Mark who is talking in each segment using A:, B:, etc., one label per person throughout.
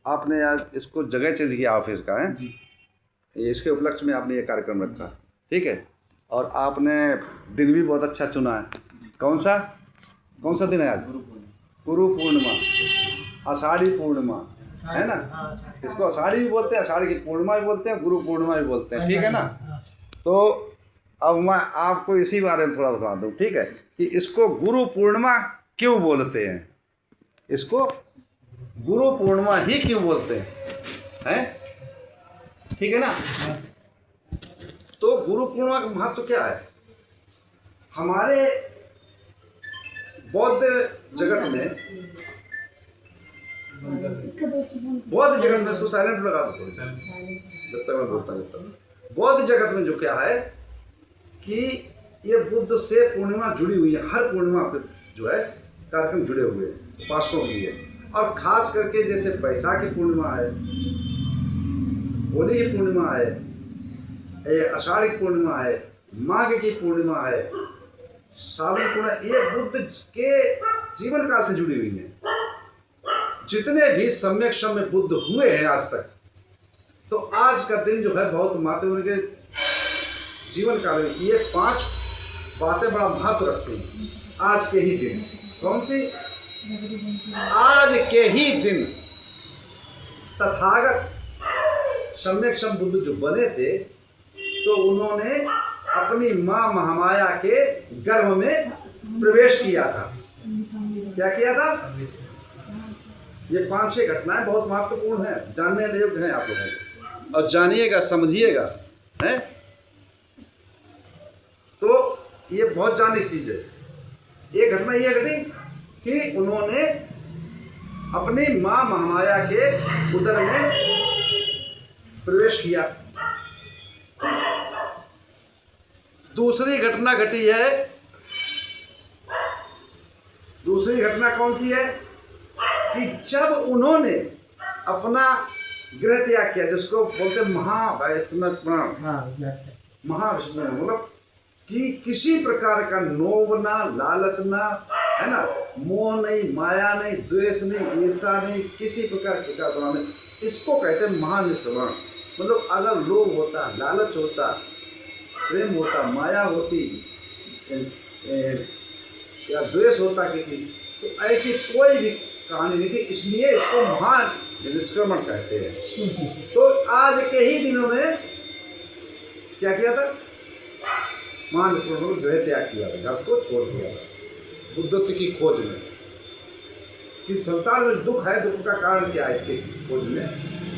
A: आपने आज इसको जगह चेंज किया ऑफिस का है, इसके उपलक्ष्य में आपने ये कार्यक्रम रखा, ठीक है। और आपने दिन भी बहुत अच्छा चुना है। कौन सा दिन है आज? गुरु पूर्णिमा, आषाढ़ी पूर्णिमा है ना। इसको आषाढ़ी भी बोलते हैं, आषाढ़ की पूर्णिमा भी बोलते हैं, गुरु पूर्णिमा भी बोलते हैं, ठीक है ना। तो अब मैं आपको इसी बारे में थोड़ा बता दूं, ठीक है, कि इसको गुरु पूर्णिमा क्यों बोलते हैं, इसको गुरु पूर्णिमा ही क्यों बोलते हैं, ठीक है ना। तो गुरु पूर्णिमा का महत्व क्या है? हमारे बौद्ध जगत में, इसको साइलेंट लगा दो जब तक मैं बोलता रहता। बौद्ध जगत में जो क्या है कि ये बुद्ध से पूर्णिमा जुड़ी हुई है, हर पूर्णिमा पे जो है कार्यक्रम जुड़े हुए हैं उपासकों के लिए। और खास करके जैसे बैसाखी पूर्णिमा है, होली की पूर्णिमा है, आषाढ़ की पूर्णिमा है, माघ की पूर्णिमा है, सावन पूर्णिमा, ये बुद्ध के जीवन काल से जुड़ी हुई है। जितने भी सम्यक समय बुद्ध हुए हैं आज तक, तो आज का दिन जो है बहुत महत्व, उनके जीवन काल में ये 5 बातें बड़ा महत्व रखती हैं। आज के ही दिन, कौन सी? आज के ही दिन तथागत सम्यक सम बुद्ध जो बने थे, तो उन्होंने अपनी मां महामाया के गर्भ में प्रवेश किया था। क्या किया था? ये 5-6 घटनाएं बहुत महत्वपूर्ण हैं, जानने योग्य हैं आप लोग, और जानिएगा, समझिएगा, हैं। तो ये बहुत जानने की चीज है। एक घटना ये घटी कि उन्होंने अपनी मां महामाया के उदर में प्रवेश किया। दूसरी घटना घटी है, दूसरी घटना कौन सी है कि जब उन्होंने अपना गृह त्याग किया, जिसको बोलते महावैष्णव, महावैष्णव मतलब कि किसी प्रकार का लोभ ना, लालच ना, है ना, मोह नहीं, माया नहीं, द्वेष नहीं, ईर्षा नहीं, किसी प्रकार की कामना नहीं, इसको कहते हैं महानिष्कर्मण। मतलब अगर लोभ होता, लालच होता, प्रेम होता, माया होती या द्वेष होता किसी, तो ऐसी कोई भी कहानी नहीं थी, इसलिए इसको महान निष्क्रमण कहते हैं। तो आज के ही दिनों में क्या किया था? महान निष्क्रमण को गृह त्याग किया था, घर को छोड़ दिया था बुद्धत्व की खोज में, कि संसार में दुख है, दुख का कारण क्या है इसके खोज में,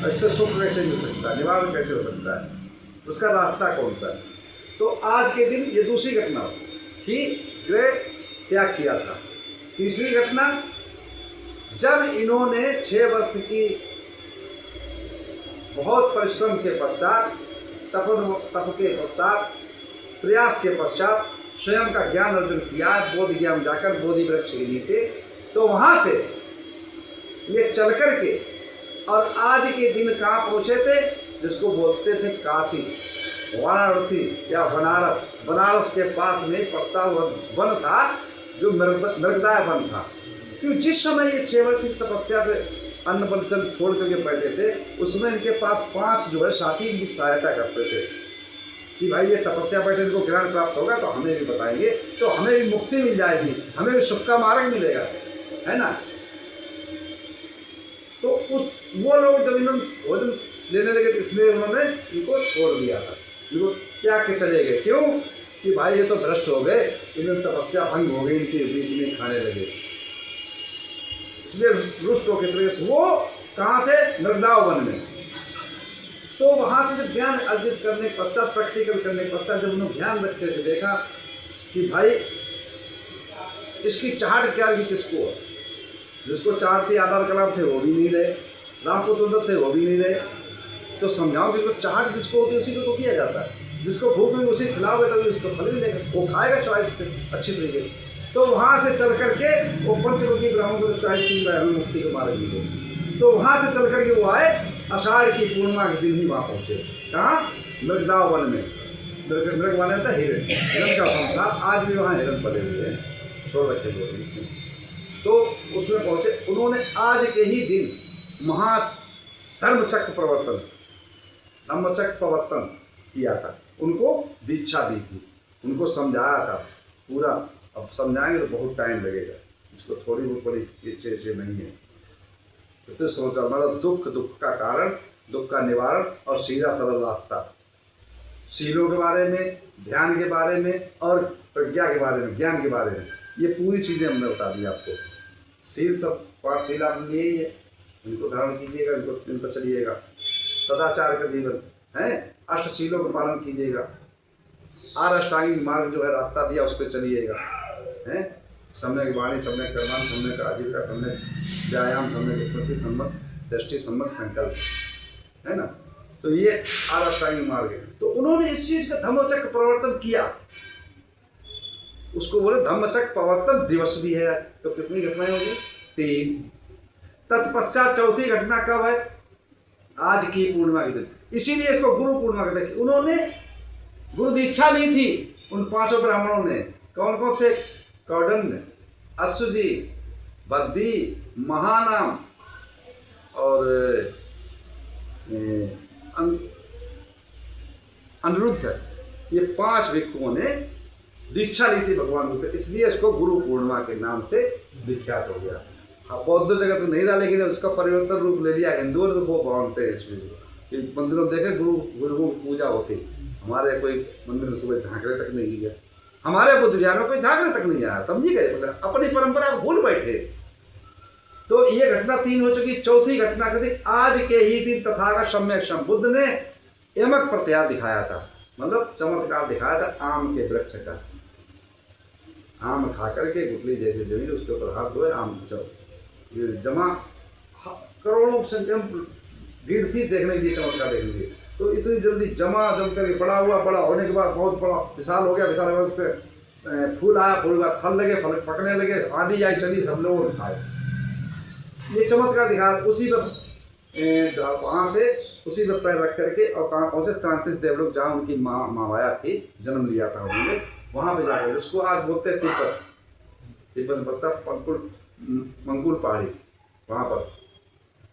A: इससे सुख कैसे मिल सकता है, निवारण कैसे हो सकता है, उसका रास्ता कौन सा है। तो आज के दिन ये दूसरी घटना कि गृह त्याग किया था। तीसरी घटना, जब इन्होंने 6 वर्ष की बहुत परिश्रम के पश्चात, तप के पश्चात, प्रयास के पश्चात स्वयं का ज्ञान अर्जन किया, बोधि ज्ञान जाकर बोधि वृक्ष के नीचे, तो वहां से ये चल करके और आज के दिन कहाँ पहुंचे थे? जिसको बोलते थे काशी, वाराणसी या बनारस। बनारस के पास में पड़ता हुआ वन था जो मृगदाय वन था। क्योंकि जिस समय ये 6 वर्ष की तपस्या पे अन्न बंधन छोड़ करके बैठे थे, उसमें इनके पास 5 जो है साथी इनकी सहायता करते थे कि भाई ये तपस्या बैठे, इनको ज्ञान प्राप्त होगा तो हमें भी बताएंगे, तो हमें भी मुक्ति मिल जाएगी, हमें भी सुख का मार्ग मिलेगा, है ना। तो वो लोग जब इन्होंने भोजन लेने लगे, इसलिए उन्होंने इनको छोड़ दिया था, इनको त्याग के चले गए। क्यों? कि भाई ये तो भ्रष्ट हो गए, इन्होंने तपस्या भंग हो गई, इनके बीच में खाने लगे, इसलिए रुष्ट होकर वो कहाँ थे? मृगदाव वन में। तो वहां से जब ज्ञान अर्जित करने के पश्चात, प्रैक्टिकल करने के पश्चात, जब उन्होंने ध्यान रखते थे, देखा कि भाई इसकी चाहत क्या लगी किसको? जिसको चाहत थी आधार कलाम थे वो भी नहीं रहे, राम पुत्र थे वो भी नहीं रहे। तो समझाओ कि चाहत जिसको होती है उसी को तो किया जाता है, जिसको भूख में उसी खिलाओगे तभी उसको फल मिलेगा, वो खाएगा चॉइस से अच्छी तरीके। तो वहाँ से चल करके वो पंचमुखी ब्राह्मण को चॉइस की हमें मुक्ति के मार्ग मिले। तो वहाँ से चल करके वो आए, आषाढ़ की पूर्णिमा के दिन ही वहाँ पहुँचे। कहाँ? मृगदाव वन में। मृग वन में था हिरण, हिरण का वन था, आज भी वहाँ हिरण पड़े हुए हैं, छोड़ रखे लोग। तो उसमें पहुँचे, उन्होंने आज के ही दिन धर्मचक्र प्रवर्तन किया था, उनको दीक्षा दी थी, उनको समझाया था पूरा। अब समझाएंगे तो बहुत टाइम लगेगा, इसको थोड़ी बहुत बड़ी चीज़ नहीं है। तो सोचा मतलब दुख का कारण, दुख का निवारण और सीधा सरल रास्ता, शीलों के बारे में, ध्यान के बारे में और प्रज्ञा के बारे में, ज्ञान के बारे में, ये पूरी चीज़ें हमने बता दी आपको। शील सब 5 शील आपने लिए ही है, इनको धारण कीजिएगा, इन पर चलिएगा। सदाचार का जीवन है, 8 शीलों का पालन कीजिएगा। 8 अष्टांगिक मार्ग जो है रास्ता दिया, उस पर चलिएगा। हैं सम्यक वाणी, सम्यक कर्म, सम्यक आजीविका, सम्यक व्यायाम, सम्यक स्मृति, सम्यक दृष्टि, सम्यक संकल्प, है ना। तो ये 8 अष्टांगिक मार्ग है। तो उन्होंने इस चीज का धम्मचक्र प्रवर्तन किया, उसको बोले धम्मचक्र प्रवर्तन दिवस भी है। तो कितनी घटनाएं होगी? 3। तत्पश्चात चौथी घटना कब है? आज की पूर्णिमा की तिथि, इसीलिए इसको गुरु पूर्णिमा कहते हैं। उन्होंने गुरु दीक्षा ली थी उन 5 ब्राह्मणों ने। कौन कौन थे? कौंडिन्य, अश्वजी, बद्दी, महानाम और अनिरुद्ध, ये 5 भिक्षुओं ने दीक्षा ली थी भगवान बुद्ध, इसलिए इसको गुरु पूर्णिमा के नाम से विख्यात हो गया। हाँ, बौद्ध जगत में नहीं था, लेकिन उसका परिवर्तन रूप ले लिया। हिंदुओं ने तो वो मानते हैं इसमें कि मंदिरों में देखे गुरुओं की पूजा होती। हमारे कोई मंदिर में सुबह झांकने तक नहीं गया, हमारे बुद्ध विहार में कोई झांकने तक नहीं आया, समझिए गए, मतलब अपनी परंपरा को भूल बैठे। तो ये घटना 3 हो चुकी। चौथी घटना कहती आज के ही दिन तथागत सम्यक सम, बुद्ध ने यमक प्रत्यार दिखाया था, मतलब चमत्कार दिखाया था आम के वृक्ष का। आम खा करके गुटली जैसे जमीन, उसके ऊपर हाथ धोए, आम जमा करोड़ों संख्या भीड़ थी देखने के लिए, चमत्कार देखने के लिए। तो इतनी जल्दी जम करके बड़ा हुआ, बड़ा होने के बाद बहुत बड़ा विशाल हो गया। विशाल होने के बाद उस पर फूल आया, फूल के बाद फल लगे, फल पकने लगे, आंधी आई चली, सब लोगों ने खाए। ये चमत्कार दिखाया। उसी पर वहाँ से उसी पर पैर रख करके और कहाँ पहुँचे? 33 देवलोक, जहाँ उनकी माँ माया थी, जन्म लिया था उन्होंने, वहाँ पे जाकर, जिसको आज बोलते हैं तिब्बत में पड़ता मंगुल पहाड़ी, वहाँ पर।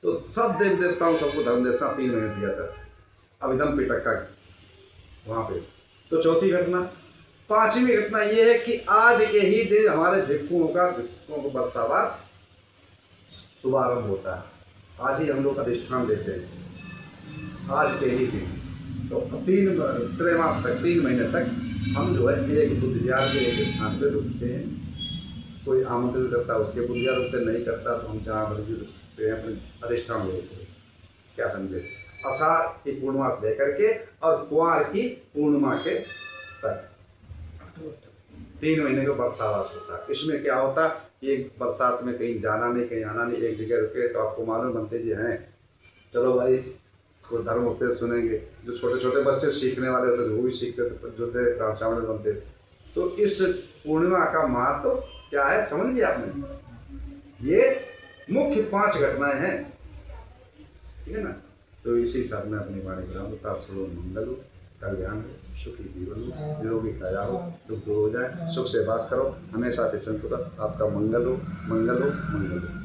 A: तो सब देव देवताओं सबको धर्म देशा 3 महीने दिया था, अभिधम पिटक का वहाँ पे। तो चौथी घटना। 5वीं घटना ये है कि आज के ही दिन हमारे भिक्षुओं को वर्षावास शुभारंभ होता है। आज ही हम लोग अधिष्ठान लेते हैं, आज के ही दिन। तो 3 त्रैमास तक, 3 महीने तक हम जो है एक बुद्ध विहार के एक स्थान पर रुकते हैं। कोई आमंत्रित करता है उसके बुद्ध विहार रुकते, नहीं करता तो हम जहाँ मर्जी रुक सकते हैं, अपने अधिष्ठान लेते हैं। क्या समझे? आषाढ़ की पूर्णिमा से लेकर के और कुंवार की पूर्णिमा के तक 3 महीने का वर्षावास होता है। इसमें क्या होता है? एक बरसात में कहीं जाना नहीं, कहीं आना नहीं, एक जगह रुके तो आपको मालूम बनते जी हैं, चलो भाई कोई धर्म उपदेश सुनेंगे। जो छोटे छोटे बच्चे सीखने वाले होते थे वो भी सीखते थे, जो थे ब्राह्मण बनते। तो इस पूर्णिमा का महत्व क्या है समझ लिया आपने? ये मुख्य 5 घटनाएं हैं, ठीक है ना। तो इसी हिसाब में अपनी वाणी विराम देता। आप सर्व मंगल हो, कल्याण हो, सुखी जीवन हो, निरोगी काया हो, दुख दूर हो जाए, सुख से वास करो, हमेशा के चंद्र आपका मंगल हो, मंगल हो, मंगल हो।